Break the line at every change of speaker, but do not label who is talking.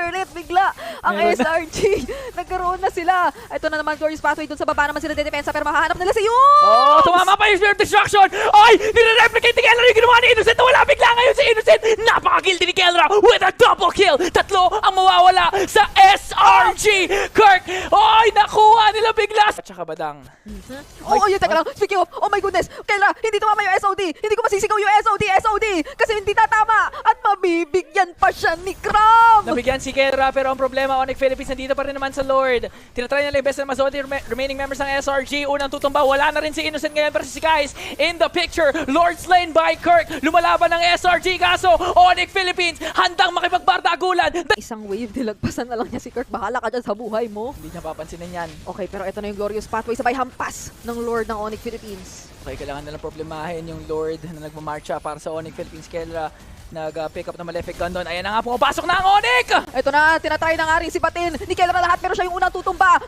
Scarlet bigla. Ang
Meron na.
SRG, nagkaroon na sila. Ito na naman, Glorious Pathway, dun sa baba naman sila dedepensa, pero mahahanap nila si Yun!
Oh, tumama pa yung Spear of Destruction! Ay! Nire-replicate ni Kelra yung ginawa ni Innocent na wala bigla ngayon si Innocent! Napaka-guilty ni Kelra with a double kill! Tatlo ang mawawala sa SRG! Kirk! Ay! Nakuha nila bigla! At saka Badang.
Oo, yun, teka lang. Speaking of, oh my goodness, Kayla, hindi tumama yung SOD. Hindi ko masisigaw yung SOD, kasi hindi tatama. At mabibigyan pa siya ni Crumb.
Nabigyan si Kelra pero ang problema, Onyx Philippines nandito pa rin naman sa Lord. Tinatry nila yung best na masodi remaining members ng SRG. Unang tutumba, wala na rin si Innocent ngayon pero si Sky is in the picture. Lord slain by Kirk. Lumalaban ng SRG kaso Onyx Philippines handang makipagbardagulan.
Isang wave, dilagpasan na lang niya si Kirk. Bahala ka dyan sa buhay mo.
Hindi niya papansinin yan.
Okay, pero ito na yung Glorious Pathway sabay hampas ng Lord ng Onyx Philippines.
Okay, kailangan nalang problemahin yung Lord na nagmamarcha para sa Onyx Philippines. Kelra nag-pick up ng Malefic Gun doon. Ayan na nga, pumapasok na ang Onyx!
Ito na, tinatry na nga rin si Batin ni Kelra lahat pero siya yung unang tutumba.